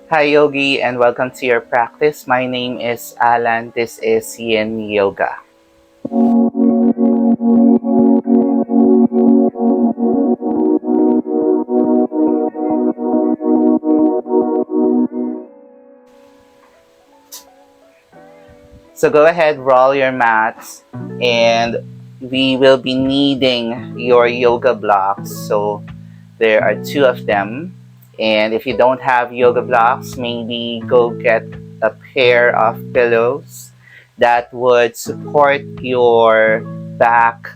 Hi Yogi and welcome to your practice. My name is Alan. This is Yin Yoga. So go ahead, roll your mats, and we will be needing your yoga blocks. So there are two of them. And if you don't have yoga blocks, maybe go get a pair of pillows that would support your back,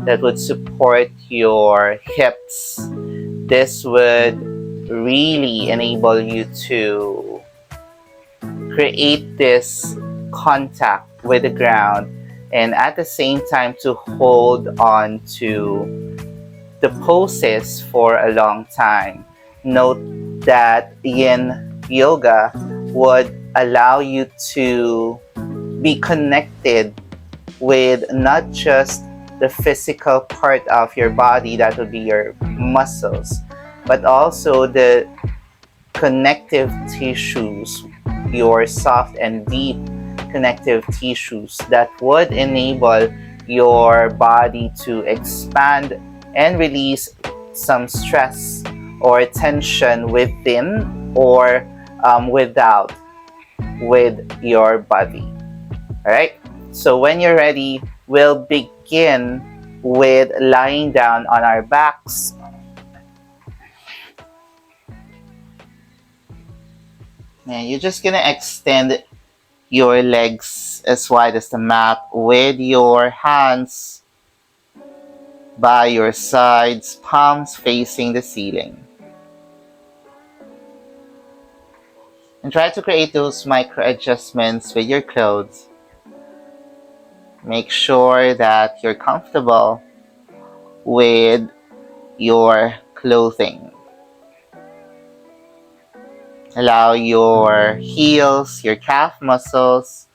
that would support your hips. This would really enable you to create this contact with the ground and at the same time to hold on to the poses for a long time. Note that yin yoga would allow you to be connected with not just the physical part of your body, that would be your muscles, but also the connective tissues, your soft and deep connective tissues that would enable your body to expand and release some stress or tension within or without with your body. All right, so when you're ready, we'll begin with lying down on our backs. And you're just gonna extend your legs as wide as the mat with your hands by your sides, palms facing the ceiling. And try to create those micro adjustments with your clothes. Make sure that you're comfortable with your clothing. Allow your heels, your calf muscles,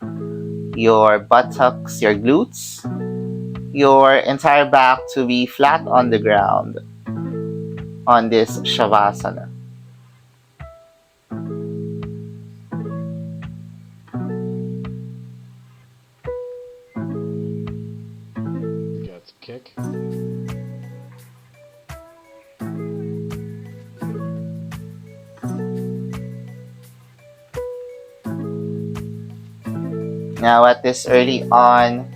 your buttocks, your glutes, your entire back to be flat on the ground on this Shavasana. You got the kick. Now at this early on,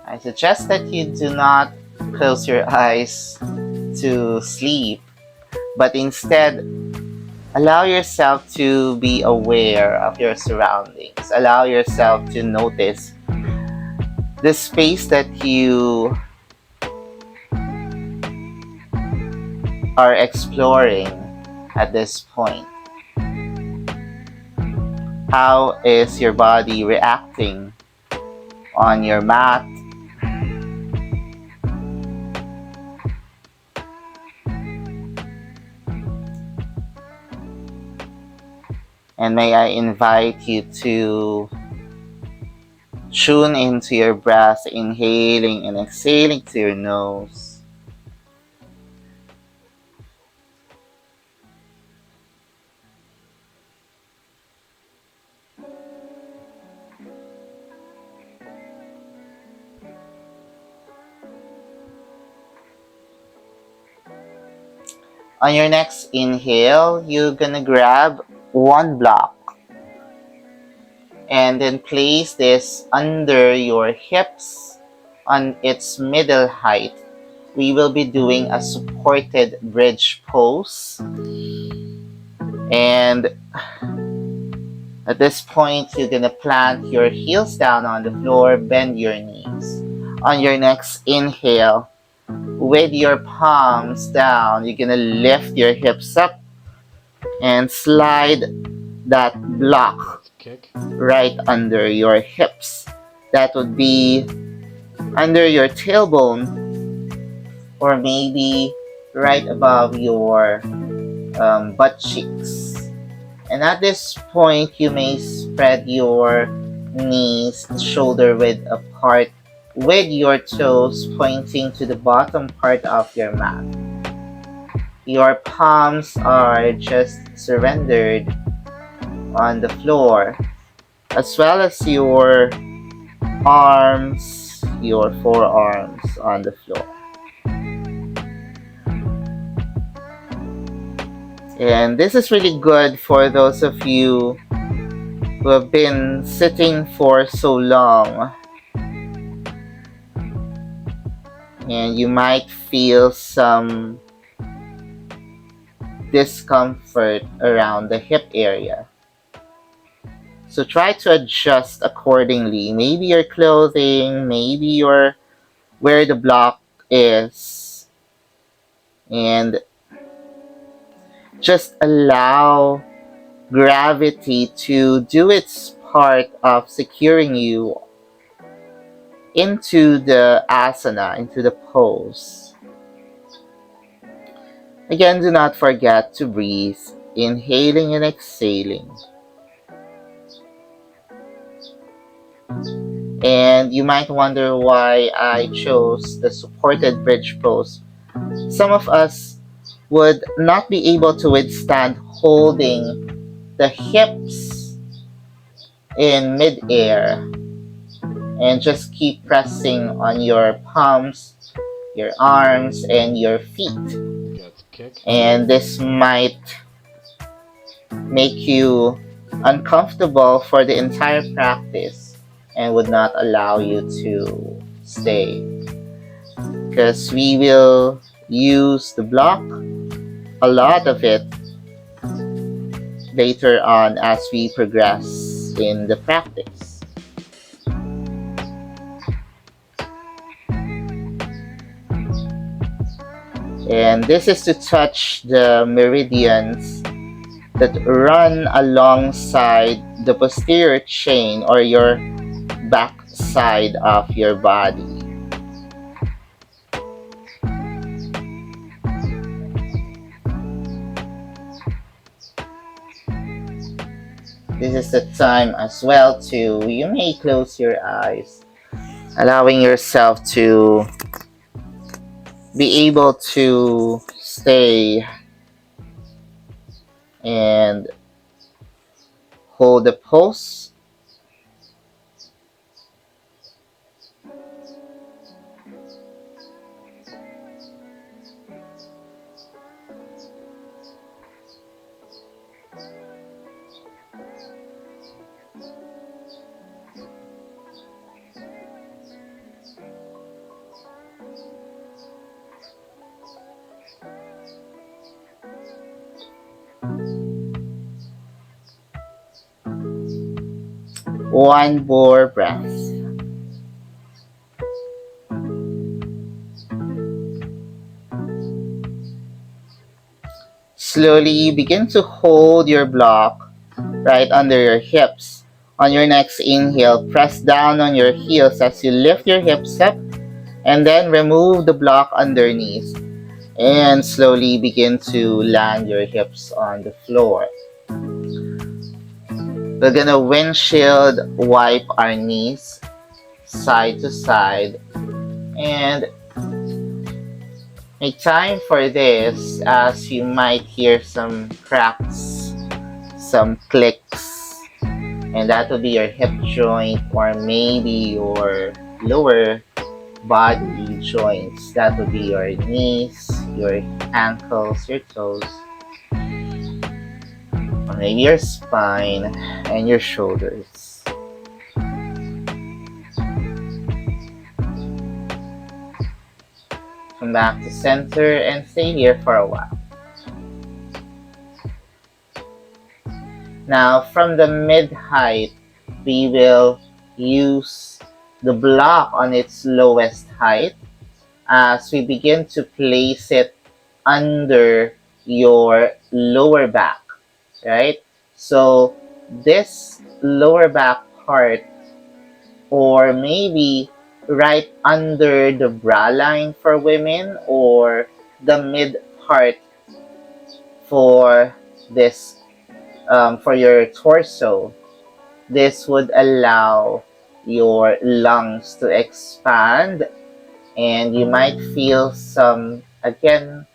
I suggest that you do not close your eyes to sleep, but instead allow yourself to be aware of your surroundings. Allow yourself to notice the space that you are exploring at this point. How is your body reacting on your mat? And may I invite you to tune into your breath, inhaling and exhaling to your nose. On your next inhale, you're gonna grab one block and then place this under your hips on its middle height. We will be doing a supported bridge pose. And at this point, you're gonna plant your heels down on the floor, bend your knees. On your next inhale, with your palms down, you're gonna lift your hips up and slide that block Kick. right under your hips. That would be under your tailbone or maybe right above your butt cheeks. And at this point, you may spread your knees shoulder width apart with your toes pointing to the bottom part of your mat. Your palms are just surrendered on the floor, as well as your arms, your forearms on the floor. And this is really good for those of you who have been sitting for so long, and you might feel some discomfort around the hip area. So try to adjust accordingly. Maybe your clothing, maybe your where the block is, and just allow gravity to do its part of securing you into the asana, into the pose. Again, do not forget to breathe, inhaling and exhaling. And you might wonder why I chose the supported bridge pose. Some of us would not be able to withstand holding the hips in midair, and just keep pressing on your palms, your arms, and your feet. Gets kick. And this might make you uncomfortable for the entire practice and would not allow you to stay. Because we will use the block, a lot of it, later on as we progress in the practice. And this is to touch the meridians that run alongside the posterior chain or your back side of your body. This is the time as well to, you may close your eyes, allowing yourself to be able to stay and hold the pose. One more breath. Slowly begin to hold your block right under your hips. On your next inhale, press down on your heels as you lift your hips up, and then remove the block underneath. And slowly begin to land your hips on the floor. We're gonna windshield wipe our knees side to side, and make time for this as you might hear some cracks, some clicks, and that will be your hip joint or maybe your lower body joints. That would be your knees, your ankles, your toes, or maybe your spine and your shoulders. Come back to center and stay here for a while. Now, from the mid-height, we will use the block on its lowest height as we begin to place it under your lower back, right? So this lower back part, or maybe right under the bra line for women, or the mid part for this for your torso, this would allow your lungs to expand, and you might feel some, again,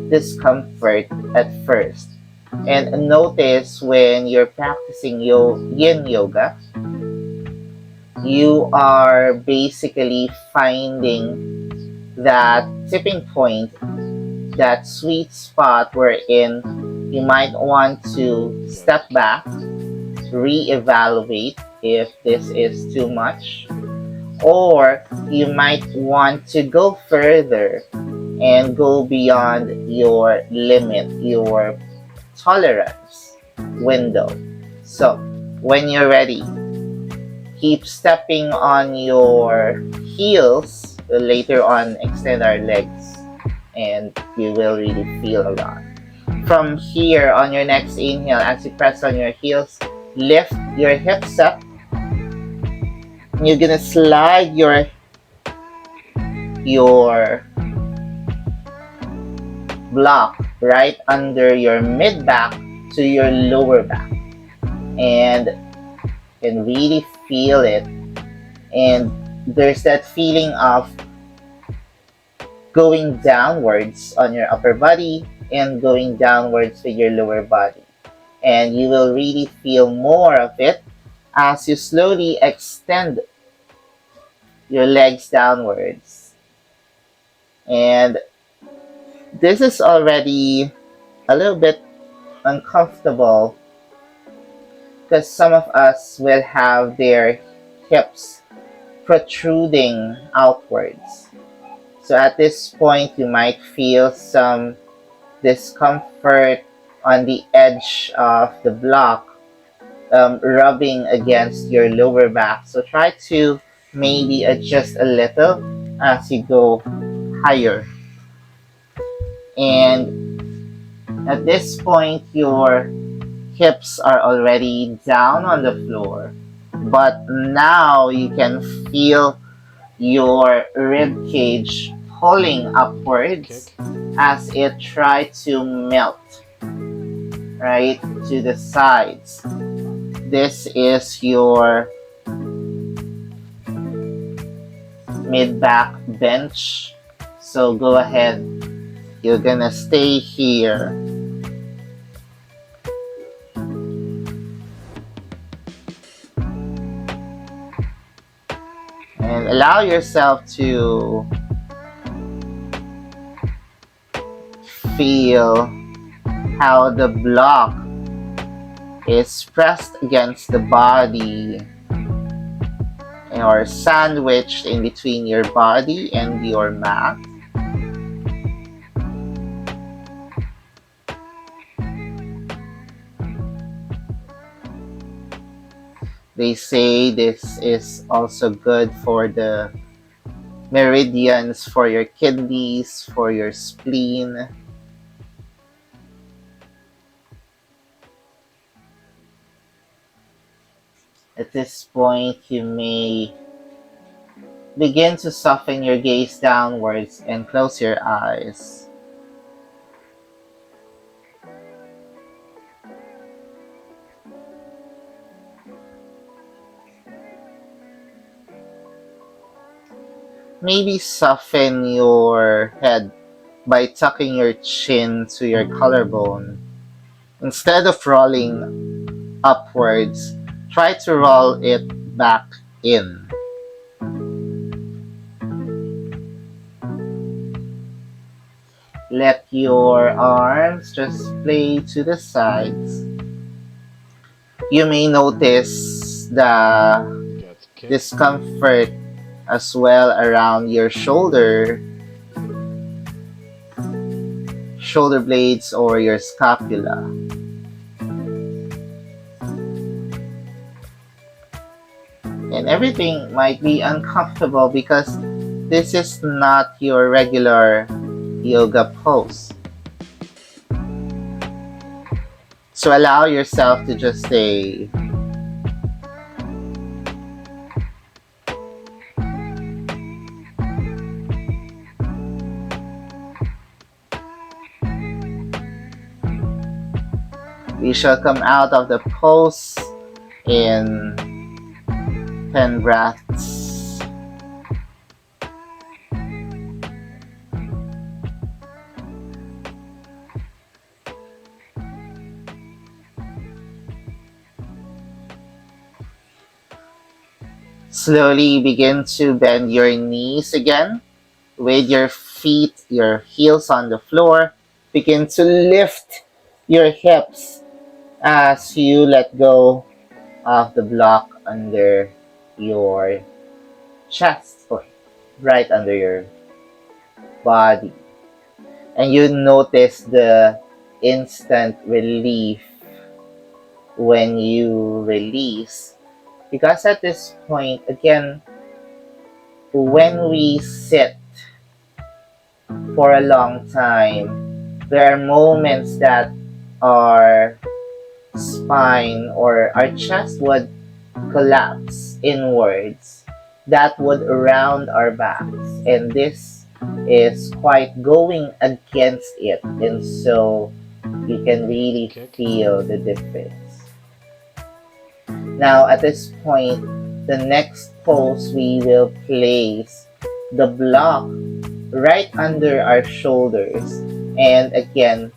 discomfort at first. And notice when you're practicing yin yoga, you are basically finding that tipping point, that sweet spot wherein you might want to step back, reevaluate if this is too much, or you might want to go further and go beyond your limit, your tolerance window. So, when you're ready, keep stepping on your heels. Later on, extend our legs, and you will really feel a lot. From here, on your next inhale, as you press on your heels, lift your hips up. You're gonna slide your block right under your mid back to your lower back, and you can really feel it. And there's that feeling of going downwards on your upper body and going downwards with your lower body. And you will really feel more of it as you slowly extend your legs downwards. And this is already a little bit uncomfortable because some of us will have their hips protruding outwards. So at this point, you might feel some discomfort on the edge of the block, rubbing against your lower back. So try to maybe adjust a little as you go higher. And at this point, your hips are already down on the floor, but now you can feel your rib cage pulling upwards as it tries to melt right to the sides. This is your mid-back bench. So go ahead. You're gonna stay here. And allow yourself to feel how the block is pressed against the body or sandwiched in between your body and your mat. They say this is also good for the meridians, for your kidneys, for your spleen. At this point, you may begin to soften your gaze downwards and close your eyes. Maybe soften your head by tucking your chin to your collarbone. Instead of rolling upwards, try to roll it back in. Let your arms just play to the sides. You may notice the discomfort as well around your shoulder blades or your scapula. And everything might be uncomfortable because this is not your regular yoga pose. So allow yourself to just stay. We shall come out of the pose in 10 breaths. Slowly begin to bend your knees again with your feet, your heels on the floor. Begin to lift your hips as you let go of the block under your chest or right under your body. And you notice the instant relief when you release. Because at this point, again, when we sit for a long time, there are moments that our spine or our chest would collapse inwards. That would round our backs. And this is quite going against it. And so you can really Kick. feel the difference. Now, at this point, the next pose we will place the block right under our shoulders. And again,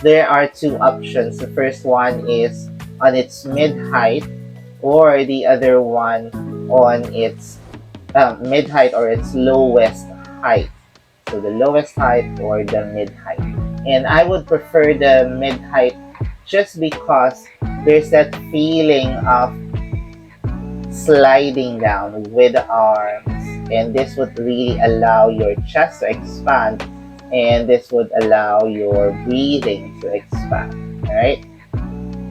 there are two options. The first one is on its mid height, or the other one on its mid height or its lowest height. So the lowest height or the mid height. And I would prefer the mid height just because there's that feeling of sliding down with the arms, and this would really allow your chest to expand, and this would allow your breathing to expand. All right,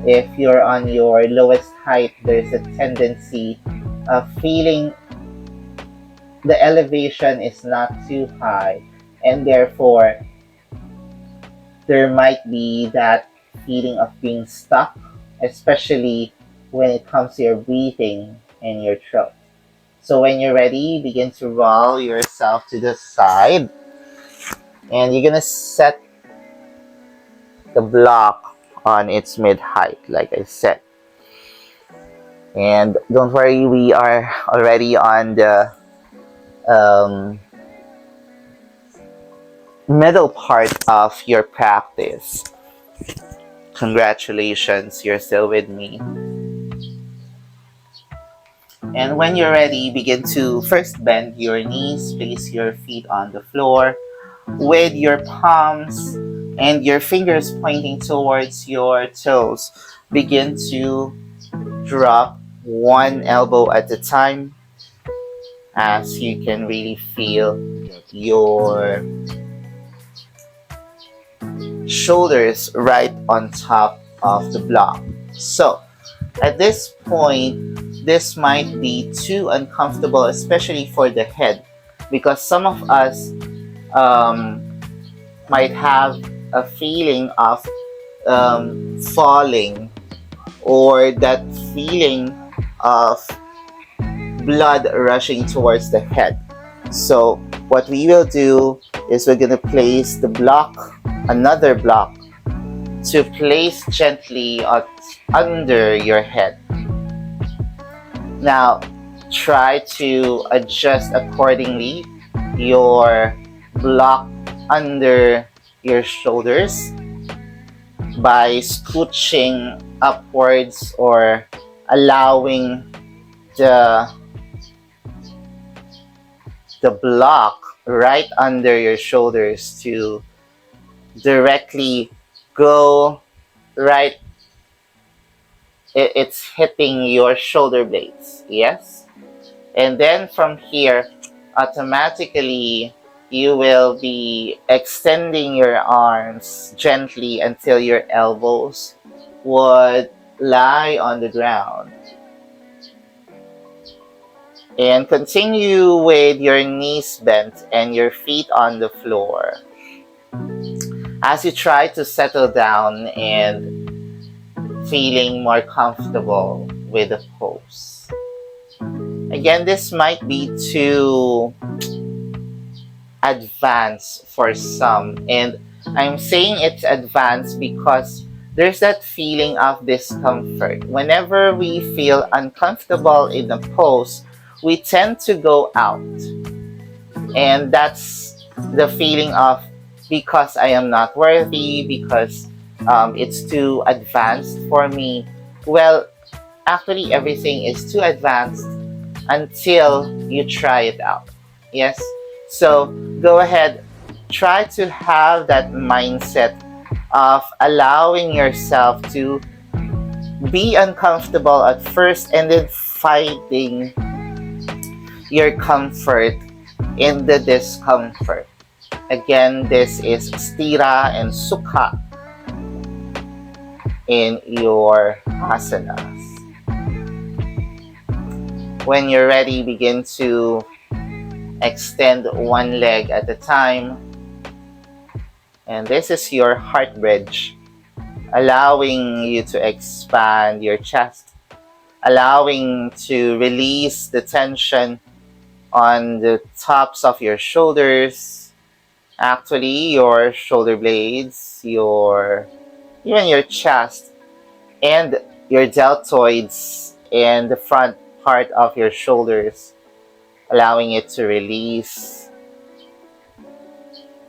if you're on your lowest height, there's a tendency of feeling the elevation is not too high, and therefore there might be that feeling of being stuck, especially when it comes to your breathing and your throat. So when you're ready, begin to roll yourself to the side, and you're gonna set the block on its mid height, like I said. And don't worry, we are already on the um, middle part of your practice. Congratulations, you're still with me. And when you're ready, begin to first bend your knees, place your feet on the floor with your palms and your fingers pointing towards your toes. Begin to drop one elbow at a time as you can really feel Gets your shoulders right on top of the block. So, at this point, this might be too uncomfortable, especially for the head, because some of us um, might have a feeling of falling, or that feeling of blood rushing towards the head. So what we will do is we're going to place the block, another block, to place gently under your head. Now try to adjust accordingly your block under your shoulders by scooching upwards or allowing the block right under your shoulders to directly go right. It's hitting your shoulder blades, yes? And then from here, automatically you will be extending your arms gently until your elbows would lie on the ground. And continue with your knees bent and your feet on the floor as you try to settle down and feeling more comfortable with the pose. Again, this might be too advanced for some, and I'm saying it's advanced because there's that feeling of discomfort. Whenever we feel uncomfortable in the pose, we tend to go out, and that's the feeling of because I am not worthy, because it's too advanced for me. Well, actually everything is too advanced until you try it out. Yes? So go ahead, try to have that mindset of allowing yourself to be uncomfortable at first and then finding your comfort in the discomfort. Again, this is stira and sukha in your asanas. When you're ready, begin to extend one leg at a time. And this is your heart bridge, allowing you to expand your chest, allowing to release the tension on the tops of your shoulders, actually your shoulder blades, even your chest, and your deltoids and the front part of your shoulders, allowing it to release.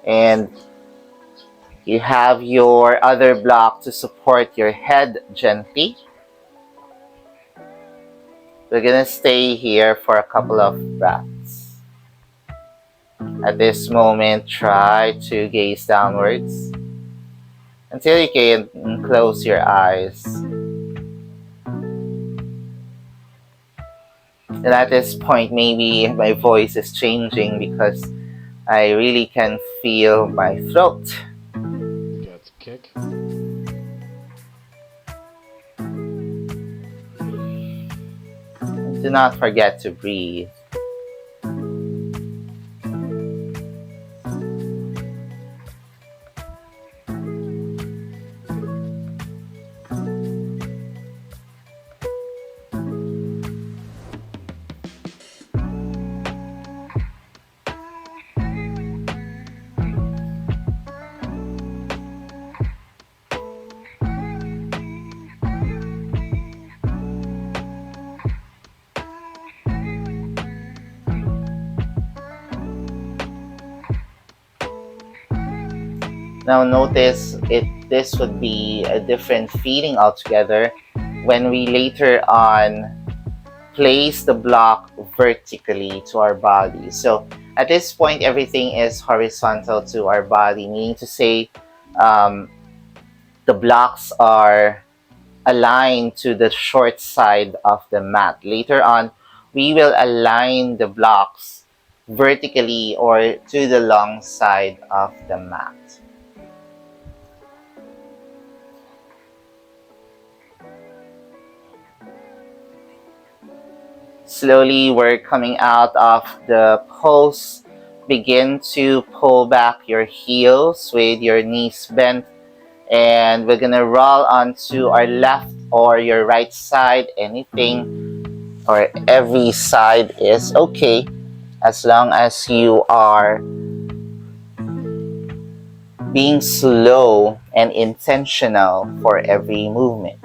And you have your other block to support your head gently. We're gonna stay here for a couple of breaths. At this moment, try to gaze downwards until you can close your eyes. And at this point, maybe my voice is changing because I really can feel my throat. Got kick. Do not forget to breathe. Now notice this would be a different feeling altogether when we later on place the block vertically to our body. So at this point, everything is horizontal to our body, meaning to say the blocks are aligned to the short side of the mat. Later on, we will align the blocks vertically or to the long side of the mat. Slowly, we're coming out of the pose. Begin to pull back your heels with your knees bent. And we're gonna roll onto our left or your right side. Anything or every side is okay as long as you are being slow and intentional for every movement.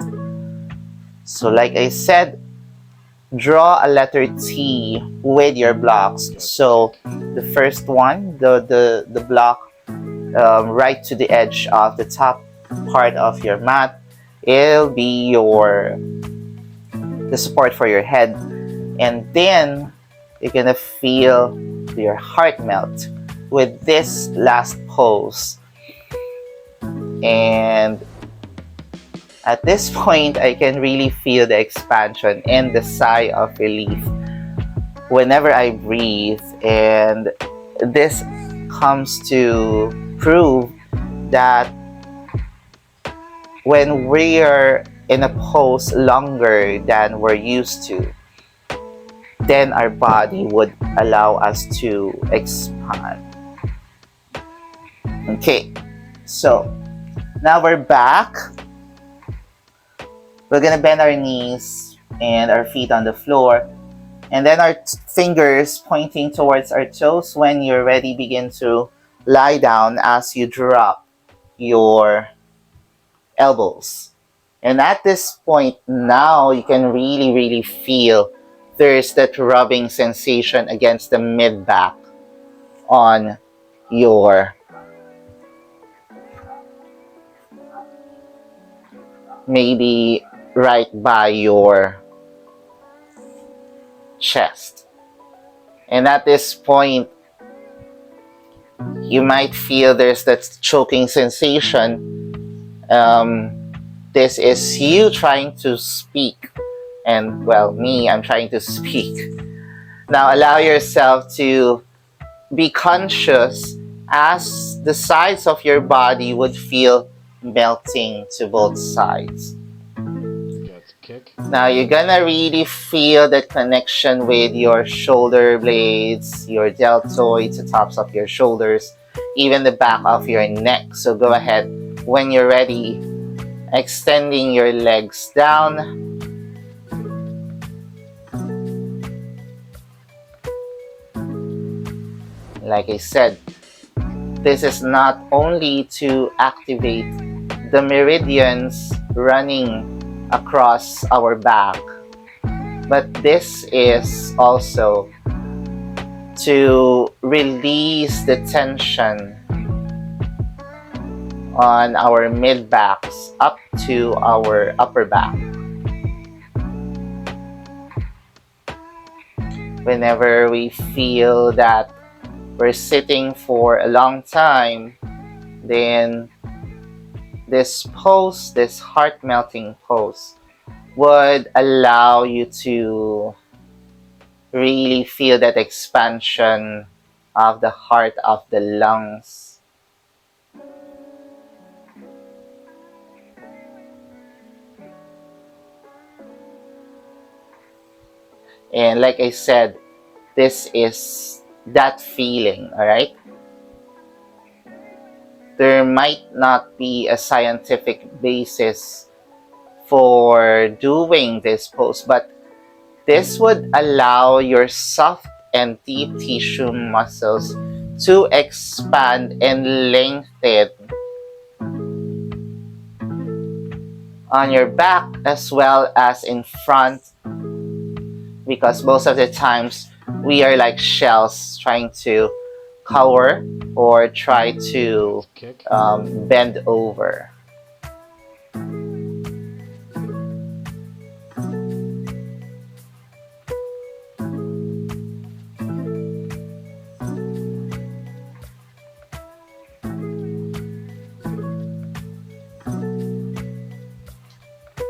So like I said, draw a letter T with your blocks. So the first one, the block right to the edge of the top part of your mat, it'll be the support for your head. And then you're gonna feel your heart melt with this last pose. And at this point, I can really feel the expansion and the sigh of relief whenever I breathe. And this comes to prove that when we're in a pose longer than we're used to, then our body would allow us to expand. Okay, so now we're back. We're gonna bend our knees and our feet on the floor, and then our fingers pointing towards our toes. When you're ready, begin to lie down as you drop your elbows. And at this point, now you can really feel there's that rubbing sensation against the mid back on your maybe right by your chest. And at this point, you might feel there's that choking sensation. This is you trying to speak. And well, me, I'm trying to speak. Now allow yourself to be conscious as the sides of your body would feel melting to both sides. That's kick. Now you're gonna really feel the connection with your shoulder blades, your deltoids, the tops of your shoulders, even the back of your neck. So go ahead when you're ready, extending your legs down. Like I said, this is not only to activate the meridians running across our back, but this is also to release the tension on our mid backs up to our upper back. Whenever we feel that we're sitting for a long time, then this pose, this heart melting pose, would allow you to really feel that expansion of the heart, of the lungs. And like I said, this is that feeling, all right? There might not be a scientific basis for doing this pose, but this would allow your soft and deep tissue muscles to expand and lengthen on your back as well as in front, because most of the times we are like shells trying to cower or try to bend over.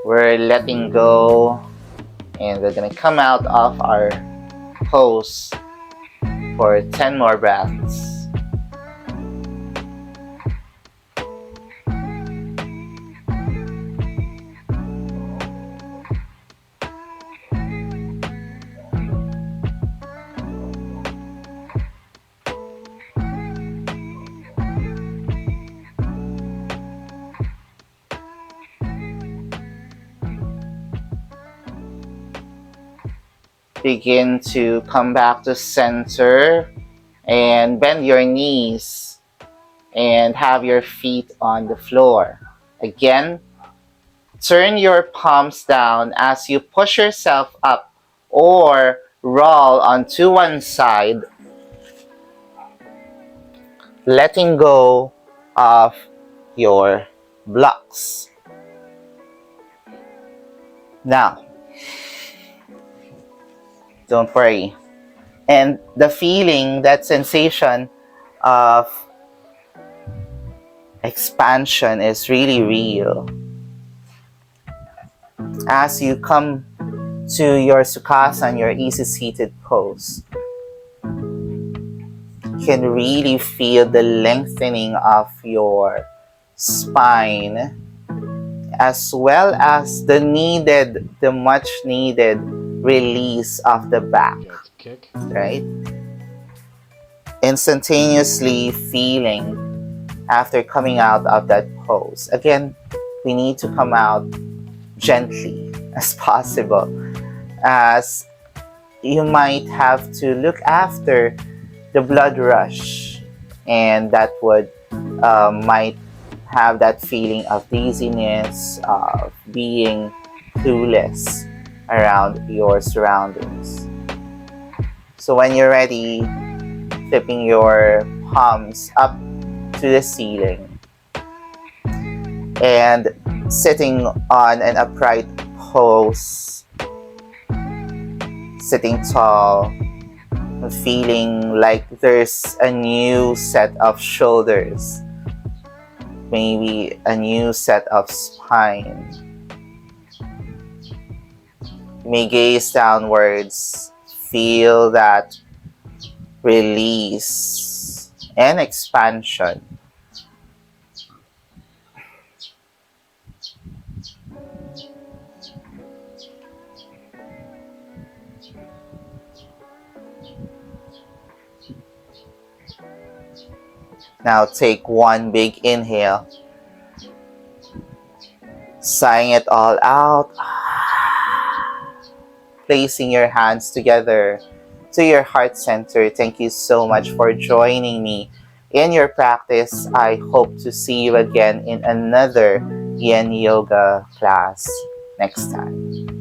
We're letting go, and we're gonna come out of our pose for 10 more breaths. Begin to come back to center and bend your knees and have your feet on the floor. Again, turn your palms down as you push yourself up or roll onto one side, letting go of your blocks. Now, don't worry. And the feeling, that sensation of expansion is really real. As you come to your Sukhasana, your easy seated pose, you can really feel the lengthening of your spine, as well as the much needed release of the back, right? Instantaneously feeling after coming out of that pose. Again, we need to come out gently as possible, as you might have to look after the blood rush, and that would might have that feeling of dizziness, of being clueless around your surroundings. So when you're ready, flipping your palms up to the ceiling and sitting on an upright pose, sitting tall, feeling like there's a new set of shoulders, maybe a new set of spine. You may gaze downwards, feel that release and expansion. Now take one big inhale, sighing it all out, placing your hands together to your heart center. Thank you so much for joining me in your practice. I hope to see you again in another Yin Yoga class next time.